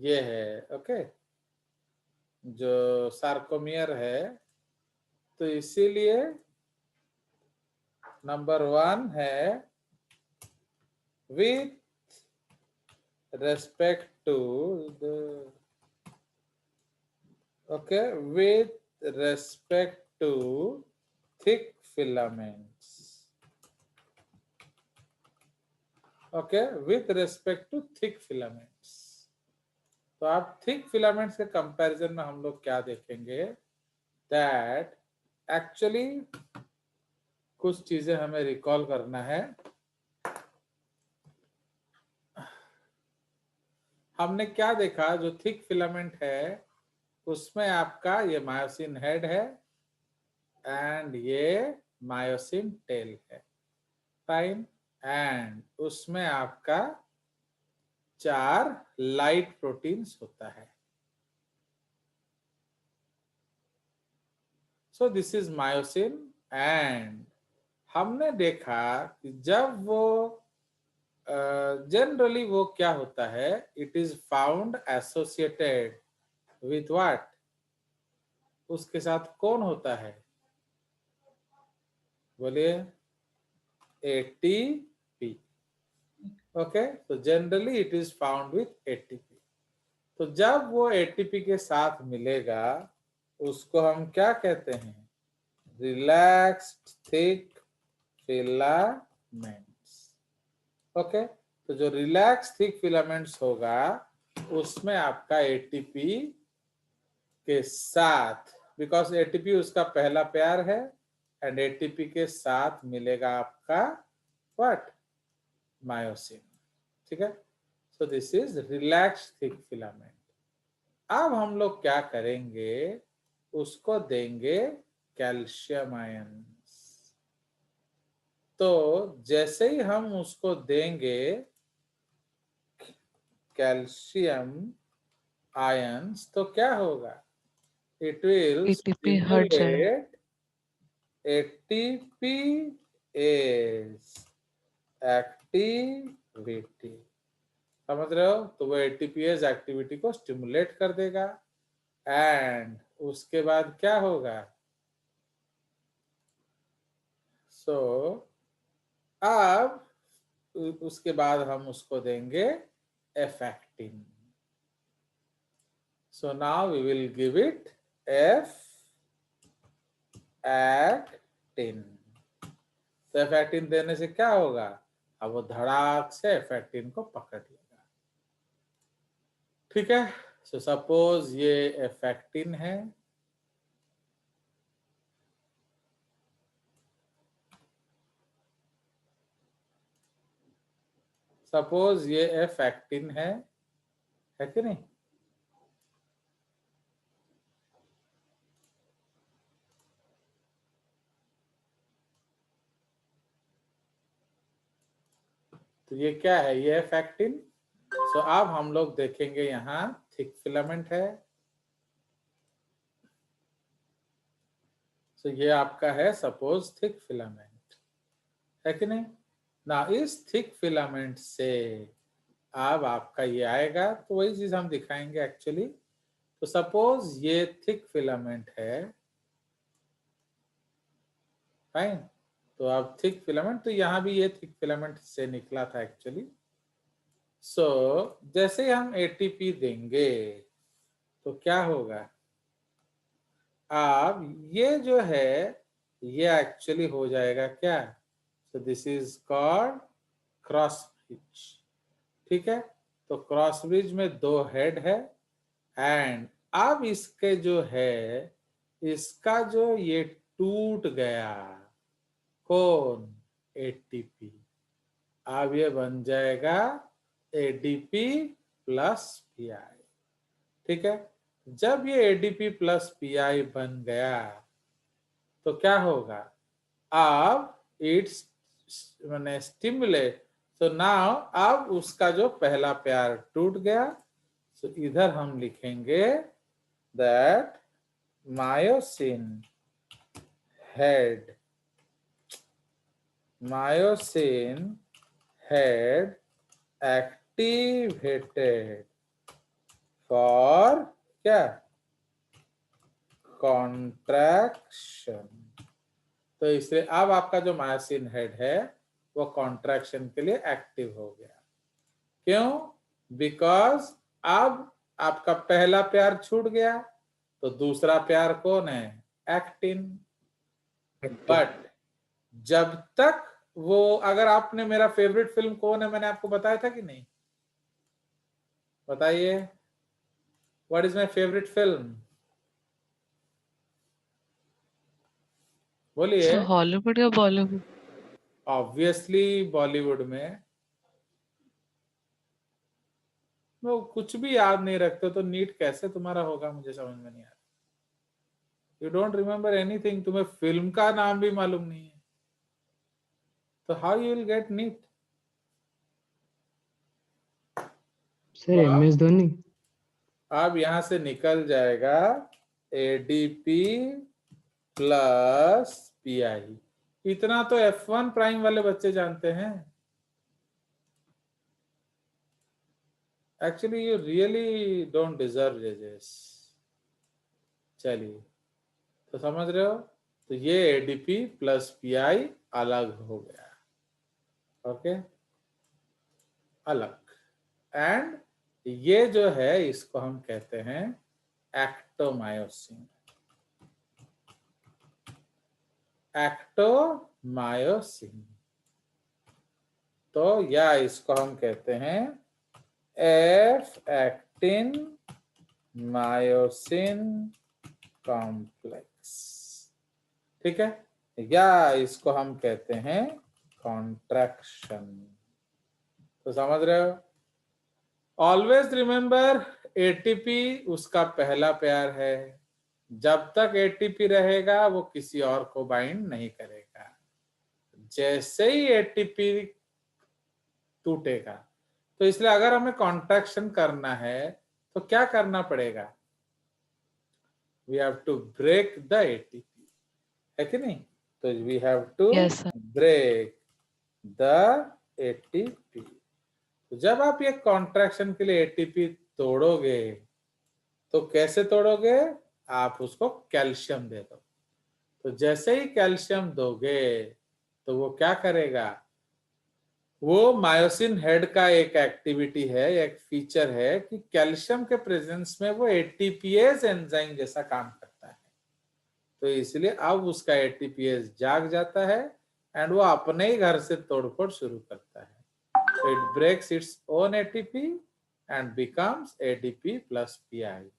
ये है, ओके, जो सार्कोमियर है। तो इसीलिए नंबर 1 है with respect to the, okay, with respect to thick filaments, okay, with respect to thick filaments। तो आप थिक फिलामेंट्स के कंपैरिजन में हम लोग क्या देखेंगे, दैट एक्चुअली कुछ चीजें हमें रिकॉल करना है। हमने क्या देखा, जो थिक फिलामेंट है उसमें आपका ये मायोसिन हेड है एंड ये मायोसिन टेल है, फाइन। एंड उसमें आपका 4 लाइट प्रोटीन्स होता है। सो दिस इज मायोसिन। एंड हमने देखा कि जब वो जनरली वो क्या होता है, it is found associated with what, उसके साथ कौन होता है, बोलिए, एटीपी। ओके, तो generally it is found with ATP. तो जब वो एटीपी के साथ मिलेगा उसको हम क्या कहते हैं, रिलैक्स्ड थिक फिलामेंट्स। ओके, तो जो रिलैक्स थिक फिलामेंट्स होगा उसमें आपका एटीपी के साथ, बिकॉज एटीपी उसका पहला पेयर है, एंड एटीपी के साथ मिलेगा आपका व्हाट, मायोसिन। ठीक है, सो this is relax thick filament. अब हम लोग क्या करेंगे, उसको देंगे कैल्शियम आयंस। तो जैसे ही हम उसको देंगे कैल्शियम आयंस, तो क्या होगा, इट विल एटीपी हट जाए। Stimulate ATPase activity. समझ रहे हो, तो वो एटीपीएज एक्टिविटी को स्टिमुलेट कर देगा। एंड उसके बाद क्या होगा, सो अब उसके बाद हम उसको देंगे F actin. So now we will give it F actin. तो एफेक्टिन देने से क्या होगा, अब वो धड़ाक से एफेक्टिन को पकड़ लेगा। ठीक है, सो सपोज ये एफेक्टिन है, सपोज ये एफेक्टिन है कि नहीं। तो ये क्या है, ये एफेक्टिन। सो अब हम लोग देखेंगे यहाँ थिक फिलामेंट है। तो ये आपका है सपोज थिक फिलामेंट, है कि नहीं ना। इस थिक फिलामेंट से अब आपका ये आएगा, तो वही चीज हम दिखाएंगे एक्चुअली। तो सपोज ये थिक फिलामेंट है, फाइन। तो अब थिक फिलामेंट, तो यहाँ भी ये थिक फिलामेंट से निकला था एक्चुअली। सो जैसे हम एटीपी देंगे तो क्या होगा, अब ये जो है ये एक्चुअली हो जाएगा क्या, सो this is called cross bridge. ठीक है, तो क्रॉस ब्रिज में 2 हेड है। एंड अब इसके जो है, इसका जो ये टूट गया, कौन, एटीपी। अब ये बन जाएगा एडीपी प्लस पीआई। ठीक है, जब ये एडीपी प्लस पीआई बन गया तो क्या होगा, अब इट्स मैंने स्टिमुलेट, तो नाउ अब उसका जो पहला पेयर टूट गया। तो इधर हम लिखेंगे that myosin head, myosin head activated for क्या, कॉन्ट्रैक्शन। तो इसलिए अब आपका जो मायोसिन हेड है वो कॉन्ट्रैक्शन के लिए एक्टिव हो गया। क्यों? बिकॉज अब आपका पहला प्यार छूट गया, तो दूसरा प्यार कौन है, एक्टिन। बट जब तक वो, अगर आपने, मेरा फेवरेट फिल्म कौन है मैंने आपको बताया था कि नहीं, बताइए, what is my favourite film, बोलिए। हॉलीवुड या बॉलीवुड? ऑब्वियसली बॉलीवुड में। वो कुछ भी याद नहीं रखते तो नीट कैसे तुम्हारा होगा, मुझे समझ में नहीं आ रहा। यू डोंट रिमेम्बर एनीथिंग, तुम्हें फिल्म का नाम भी मालूम नहीं है, तो how you will get NEET. Sir MS Dhoni. अब यहां से निकल जाएगा ADP प्लस PI। इतना तो F1 प्राइम वाले बच्चे जानते हैं। Actually you really don't deserve जजेस। चलिए, तो समझ रहे हो, तो ये ADP प्लस PI अलग हो गया, ओके, अलग। एंड ये जो है इसको हम कहते हैं एक्टोमायोसिन। एक्टोमायोसिन, तो या इसको हम कहते हैं एफ एक्टिन मायोसिन कॉम्प्लेक्स, ठीक है, या इसको हम कहते हैं कॉन्ट्रैक्शन। तो समझ रहे हो, ऑलवेज रिमेंबर ATP उसका पहला प्यार है, जब तक ATP रहेगा वो किसी और को बाइंड नहीं करेगा। जैसे ही ATP टूटेगा, तो इसलिए अगर हमें कॉन्ट्रैक्शन करना है तो क्या करना पड़ेगा, we have to break the ATP, है कि नहीं, तो we have to break the ATP। तो जब आप ये कॉन्ट्रैक्शन के लिए ATP तोड़ोगे तो कैसे तोड़ोगे, आप उसको कैल्शियम दे दो। तो जैसे ही कैल्शियम दोगे तो वो क्या करेगा, वो मायोसिन हेड का एक एक्टिविटी है, एक फीचर है कि कैल्शियम के प्रेजेंस में वो ATPase एंजाइम जैसा काम करता है। तो इसलिए अब उसका ATPase जाग जाता है एंड वो अपने ही घर से तोड़फोड़ शुरू करता है। So it breaks its own ATP and becomes ADP plus PI.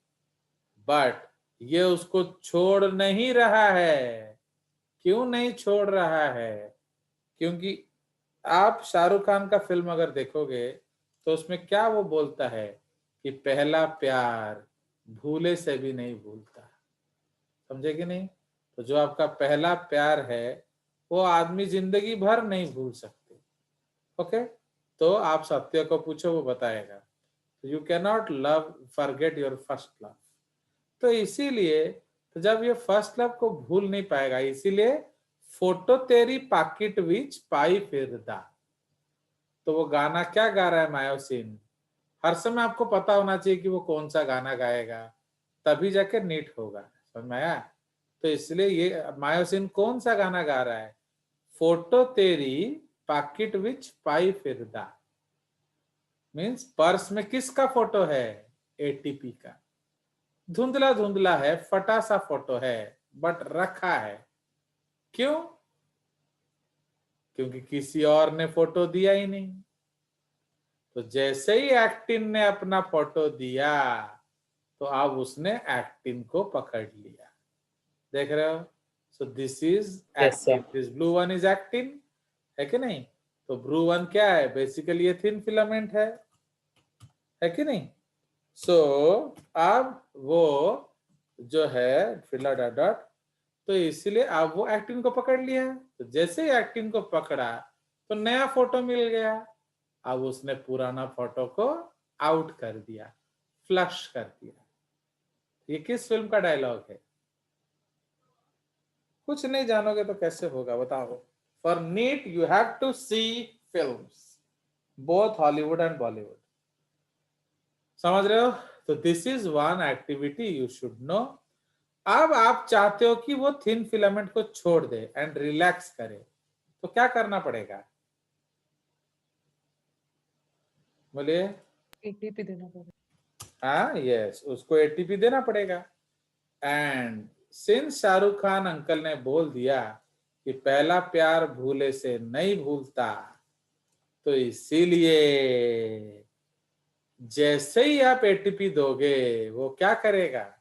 But ये उसको छोड़ नहीं रहा है। क्यों नहीं छोड़ रहा है? क्योंकि आप शाहरुख खान का फिल्म अगर देखोगे तो उसमें क्या वो बोलता है कि पहला प्यार भूले से भी नहीं भूलता, समझे कि नहीं। तो जो आपका पहला प्यार है वो आदमी जिंदगी भर नहीं भूल सकते, ओके। तो आप सत्य को पूछो, वो बताएगा। You can not love forget your first love. तो इसीलिए, तो जब ये फर्स्ट लव को भूल नहीं पाएगा, इसीलिए फोटो तेरी पाकिट विच पाई फिरदा। तो वो गाना क्या गा रहा है मायोसिन, हर समय आपको पता होना चाहिए कि वो कौन सा गाना गाएगा, तभी जाके नीट होगा, समझ में आया। तो इसलिए ये मायोसिन कौन सा गाना गा रहा है, फोटो तेरी पाकिट विच पाई फिरदा, मीन्स पर्स में किसका फोटो है, ATP का। धुंधला धुंधला है, फटा सा फोटो है, बट रखा है। क्यों? क्योंकि किसी और ने फोटो दिया ही नहीं। तो जैसे ही एक्टिन ने अपना फोटो दिया तो अब उसने एक्टिन को पकड़ लिया, देख रहे हो। सो this is actin, this blue one is actin, है कि नहीं। तो ब्लू वन क्या है, बेसिकली ये थिन फिलामेंट है कि नहीं। सो अब वो जो है फिला डॉट डॉट, तो इसलिए अब वो एक्टिन को पकड़ लिया। तो जैसे ही एक्टिन को पकड़ा तो नया फोटो मिल गया, अब उसने पुराना फोटो को आउट कर दिया, फ्लश कर दिया। ये किस फिल्म का डायलॉग है, कुछ नहीं जानोगे तो कैसे होगा, बताओ। For NEET you have to see films, both Hollywood and Bollywood, समझ रहे हो। तो this is one activity you should know. अब आप चाहते हो कि वो थिन फिलामेंट को छोड़ दे एंड रिलैक्स करे, तो क्या करना पड़ेगा? बोलिए। एटीपी देना पड़ेगा। हाँ यस, उसको एटीपी देना पड़ेगा। And since Shahrukh Khan uncle ने बोल दिया कि पहला प्यार भूले से नहीं भूलता, तो इसीलिए जैसे ही आप एटीपी दोगे वो क्या करेगा?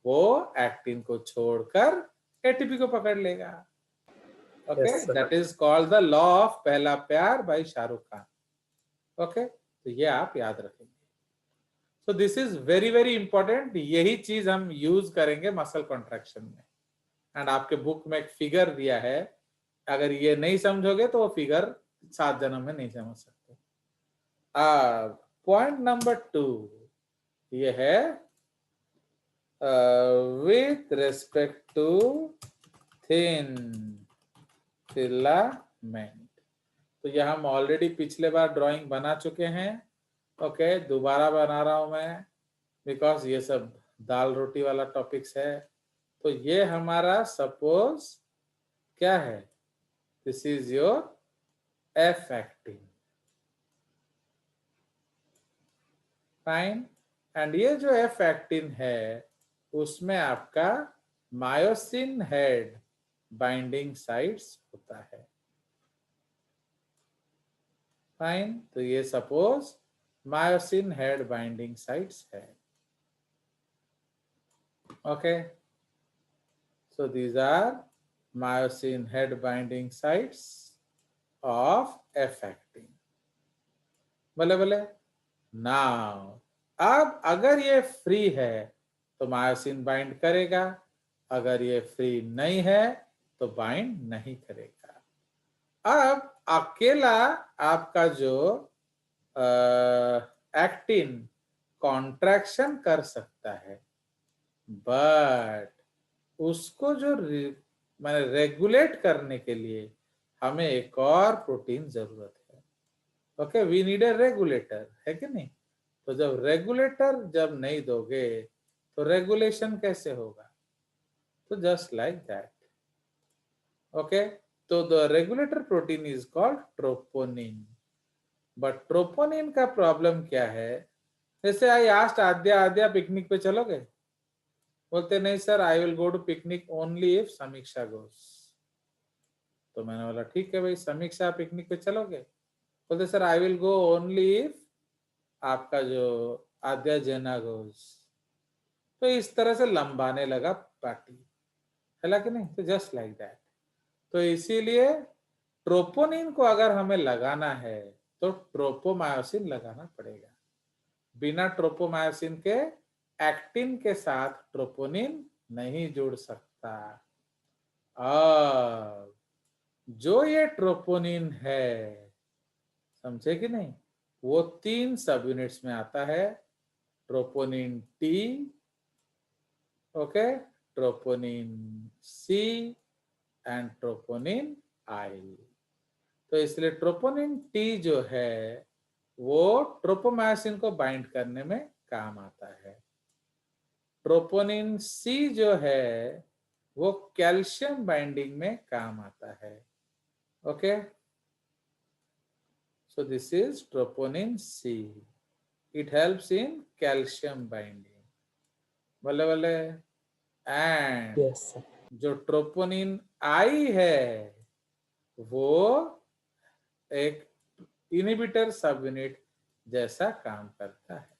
वो एक्टिन को छोड़कर एटीपी को पकड़ लेगा। Okay, that is called the law of पहला प्यार बाय शाहरुख खान। ओके, तो ये आप याद रखेंगे। सो this is very very important. यही चीज हम यूज करेंगे मसल कॉन्ट्रैक्शन में। एंड आपके बुक में एक फिगर दिया है, अगर ये नहीं समझोगे तो वो फिगर 7 जन्म में नहीं समझ सकते। पॉइंट नंबर 2 ये है with respect to thin filament। तो यह हम ऑलरेडी पिछले बार ड्राइंग बना चुके हैं। ओके, दोबारा बना रहा हूं मैं, बिकॉज ये सब दाल रोटी वाला टॉपिक्स है। तो ये हमारा सपोज क्या है? This is your F actin, fine. And ये जो एफ एक्टिन है उसमें आपका मायोसिन हेड बाइंडिंग साइट्स होता है, फाइन। तो ये suppose myosin head binding sites है। Okay, so these are myosin head binding sites of F actin। बोले बोले नाउ, अब अगर ये फ्री है तो मायोसिन बाइंड करेगा, अगर ये फ्री नहीं है तो बाइंड नहीं करेगा। अब अकेला आपका जो एक्टिन कॉन्ट्रैक्शन कर सकता है, बट उसको जो मैंने रेगुलेट करने के लिए हमें एक और प्रोटीन जरूरत है। Okay, we need a regulator, है कि नहीं? तो जब रेगुलेटर जब नहीं दोगे तो रेगुलेशन कैसे होगा? तो जस्ट लाइक दैट। ओके, तो the regulator protein is called troponin. But troponin का प्रॉब्लम क्या है? जैसे I asked Adya, Adya picnic पे चलोगे? बोलते नहीं sir, I will go to picnic only if Samiksha goes. तो मैंने बोला ठीक है भाई, समीक्षा पिकनिक पे चलोगे? बोलते sir I will go only if आपका जो आद्या जेना गोस। तो इस तरह से लंबाने लगा पार्टी, है कि नहीं? तो जस्ट लाइक दैट। तो इसीलिए ट्रोपोनिन को अगर हमें लगाना है तो ट्रोपोमायोसिन लगाना पड़ेगा। बिना ट्रोपोमायोसिन के एक्टिन के साथ ट्रोपोनिन नहीं जुड़ सकता। जो ये ट्रोपोनिन है, समझे कि नहीं, वो 3 सब यूनिट्स में आता है। Troponin T, okay, troponin C and troponin I. तो इसलिए ट्रोपोनिन टी जो है वो ट्रोपोमायोसिन को बाइंड करने में काम आता है। ट्रोपोनिन सी जो है वो कैल्शियम बाइंडिंग में काम आता है। Okay, so this is troponin C, it helps in calcium binding। बोले बोले। And Yes, sir. जो ट्रोपोनिन आई है वो एक इनहिबिटर सब यूनिट जैसा काम करता है,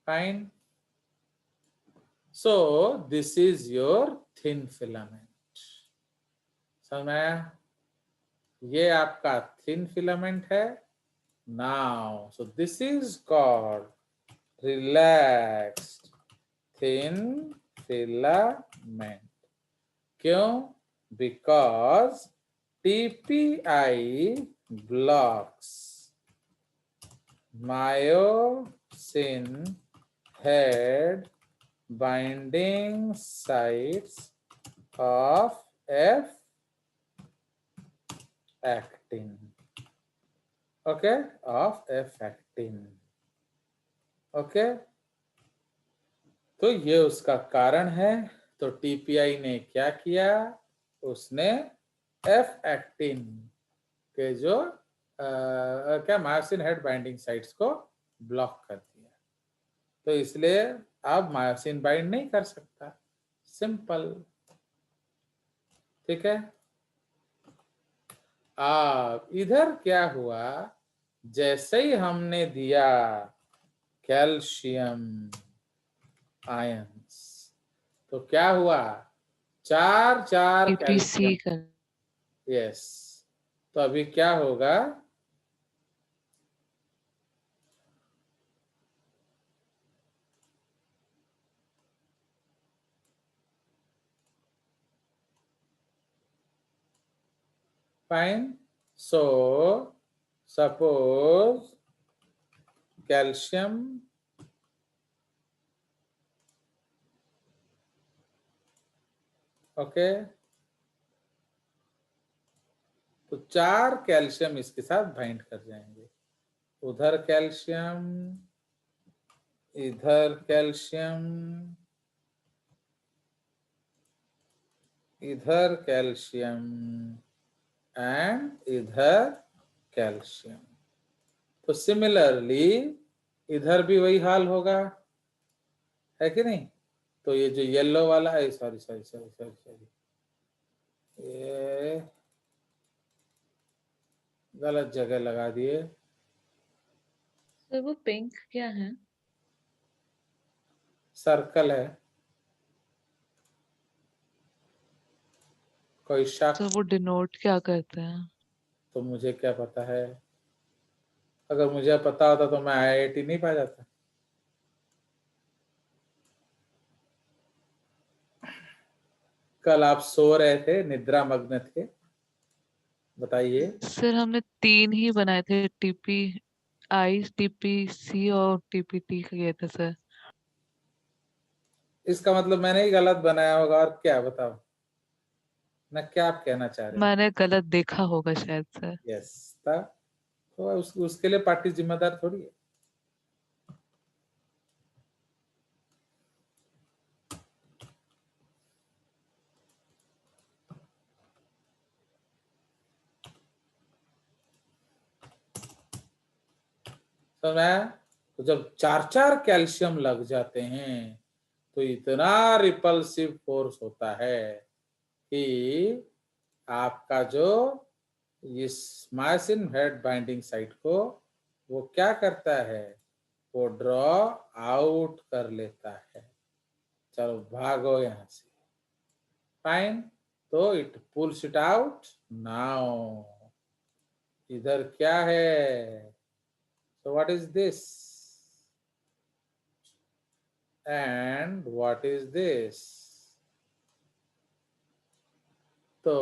fine. So this is your thin filament. समझ? ये आपका थिन फिलामेंट है। Now so this is called relaxed thin filament. क्यों? Because TPI blocks myosin head binding sites of F actin, okay, of F actin, okay। तो ये उसका कारण है। तो टीपीआई ने क्या किया, उसने एफ एक्टिन के जो क्या मायोसिन हेड बाइंडिंग साइट्स को ब्लॉक कर दिया। तो इसलिए अब मायोसिन बाइंड नहीं कर सकता, सिंपल। ठीक है। इधर क्या हुआ, जैसे ही हमने दिया कैल्शियम आयंस, तो क्या हुआ, चार टीपीसी कैल्शियम। का यस, तो अभी क्या होगा, fine. So suppose calcium okay, तो 4 कैल्शियम इसके साथ बाइंड कर जाएंगे। उधर कैल्शियम, इधर कैल्शियम, इधर कैल्शियम एंड इधर कैल्शियम। तो सिमिलरली इधर भी वही हाल होगा, है कि नहीं। तो ये जो येलो वाला है, sorry sorry sorry sorry sorry, ये गलत जगह लगा दिए। सर वो पिंक क्या है? सर्कल है, कोई शक? सर वो डिनोट क्या करते हैं? तो मुझे क्या पता है, अगर मुझे पता होता तो मैं आईआईटी नहीं पा जाता। कल आप सो रहे थे, निद्रा मग्न थे, बताइए। सर हमने 3 ही बनाए थे, टीपी आई, टीपीसी और टीपीटी किए थे सर। इसका मतलब मैंने ही गलत बनाया होगा, और क्या, बताओ ना, क्या आप कहना चाह रहे हो। मैंने गलत देखा होगा शायद सर। यस, था। तो उसके लिए पार्टी जिम्मेदार थोड़ी है। तो मैं, तो जब 4 कैल्शियम लग जाते हैं तो इतना रिपल्सिव फोर्स होता है कि आपका जो इस मायोसिन हेड बाइंडिंग साइट को वो क्या करता है, वो ड्रॉ आउट कर लेता है। चलो भागो यहां से, फाइन। तो it pools it out now. इधर क्या है, so what is this and what is this। तो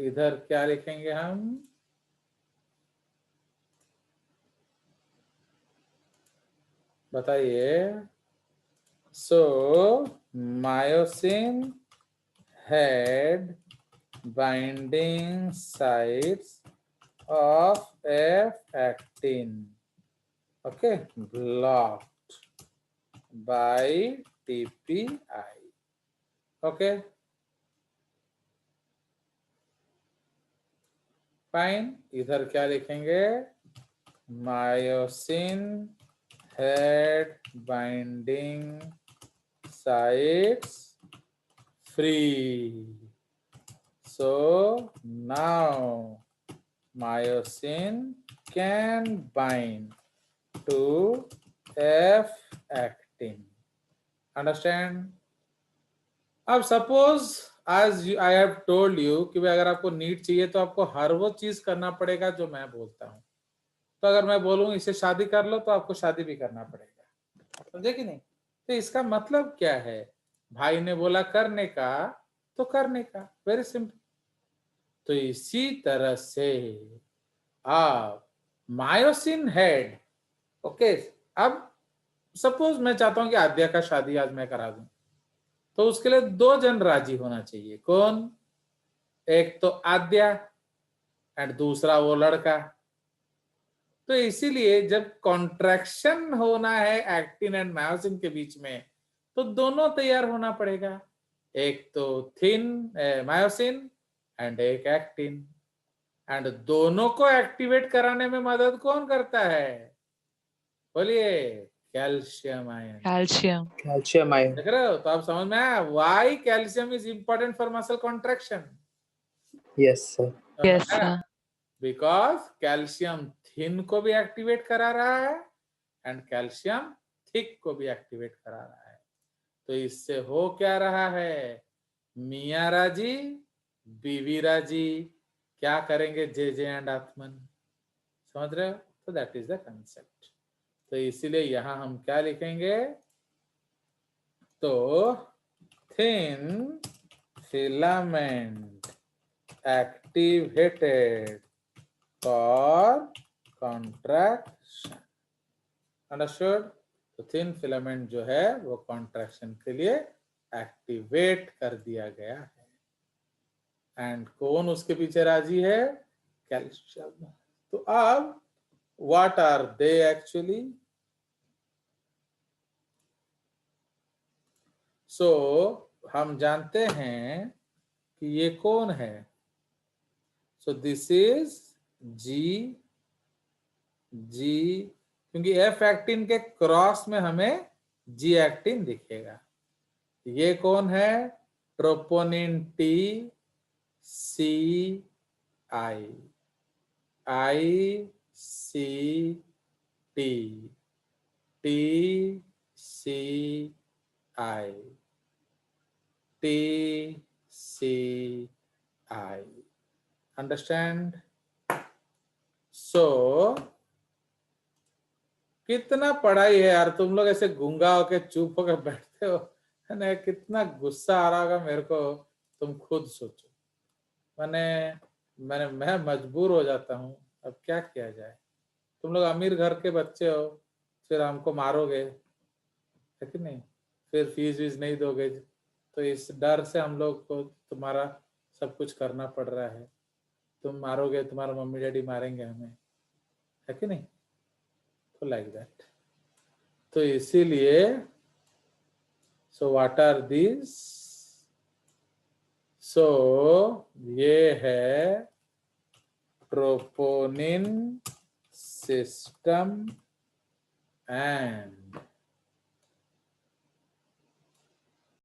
इधर क्या लिखेंगे हम, बताइए। So myosin head binding sites of F actin, okay, blocked by TPI, okay, fine. इधर क्या लिखेंगे, myosin head binding sites free. So now myosin can bind to F actin. Understand? अब सपोज आज आई हैव टोल्ड यू कि भाई अगर आपको NEET चाहिए तो आपको हर वो चीज करना पड़ेगा जो मैं बोलता हूँ। तो अगर मैं बोलूँ इसे शादी कर लो तो आपको शादी भी करना पड़ेगा, समझे कि नहीं। तो इसका मतलब क्या है, भाई ने बोला करने का तो करने का, वेरी सिंपल। तो इसी तरह से आप मायोसिन हेड, ओके। अब सपोज मैं चाहता हूं कि आद्या का शादी आज मैं करा दूं, तो उसके लिए 2 जन राजी होना चाहिए। कौन, एक तो आद्या एंड दूसरा वो लड़का। तो इसीलिए जब कॉन्ट्रैक्शन होना है एक्टिन एंड मायोसिन के बीच में, तो दोनों तैयार होना पड़ेगा, एक तो थिन मायोसिन एंड एक एक्टिन, एंड दोनों को एक्टिवेट कराने में मदद कौन करता है? बोलिए, calcium ion. Calcium. Calcium ion. देख रहे हो? तो आप समझ में आया why calcium is important for muscle contraction. Yes sir. Yes sir. Because calcium thin को भी एक्टिवेट करा रहा है एंड कैल्शियम थिक को भी एक्टिवेट करा रहा है। तो इससे हो क्या रहा है? मियां राजी बीवी राजी, क्या करेंगे जे जे एंड आत्मन। समझ रहे हो? तो दैट इज द कंसेप्ट। तो इसीलिए यहां हम क्या लिखेंगे? तो thin filament activated for contraction. Understood? तो थिन फिलामेंट जो है वो कॉन्ट्रैक्शन के लिए एक्टिवेट कर दिया गया है, एंड कौन उसके पीछे राजी है? कैल्शियम। तो अब व्हाट आर दे एक्चुअली? सो हम जानते हैं कि ये कौन है? सो दिस इज जी, क्योंकि एफ एक्टिन के क्रॉस में हमें जी एक्टिन दिखेगा। ये कौन है? ट्रोपोनिन टी सी आई, आई सी टी, टी सी आई, टी सी आई। अंडरस्टैंड? सो कितना पढ़ाई है यार, तुम लोग ऐसे गूंगा होके चुप होकर बैठते हो, है ना? कितना गुस्सा आ रहा होगा मेरे को, तुम खुद सोचो। मैं मजबूर हो जाता हूँ, अब क्या किया जाए। तुम लोग अमीर घर के बच्चे हो, फिर हमको मारोगे, है कि नहीं? फिर फीस वीस नहीं दोगे, तो इस डर से हम लोग को तुम्हारा सब कुछ करना पड़ रहा है। तुम मारोगे, तुम्हारा मम्मी डैडी मारेंगे हमें, है कि नहीं? तो लाइक दैट। तो इसीलिए सो व्हाट आर दिस? सो ये है ट्रोपोनिन सिस्टम एंड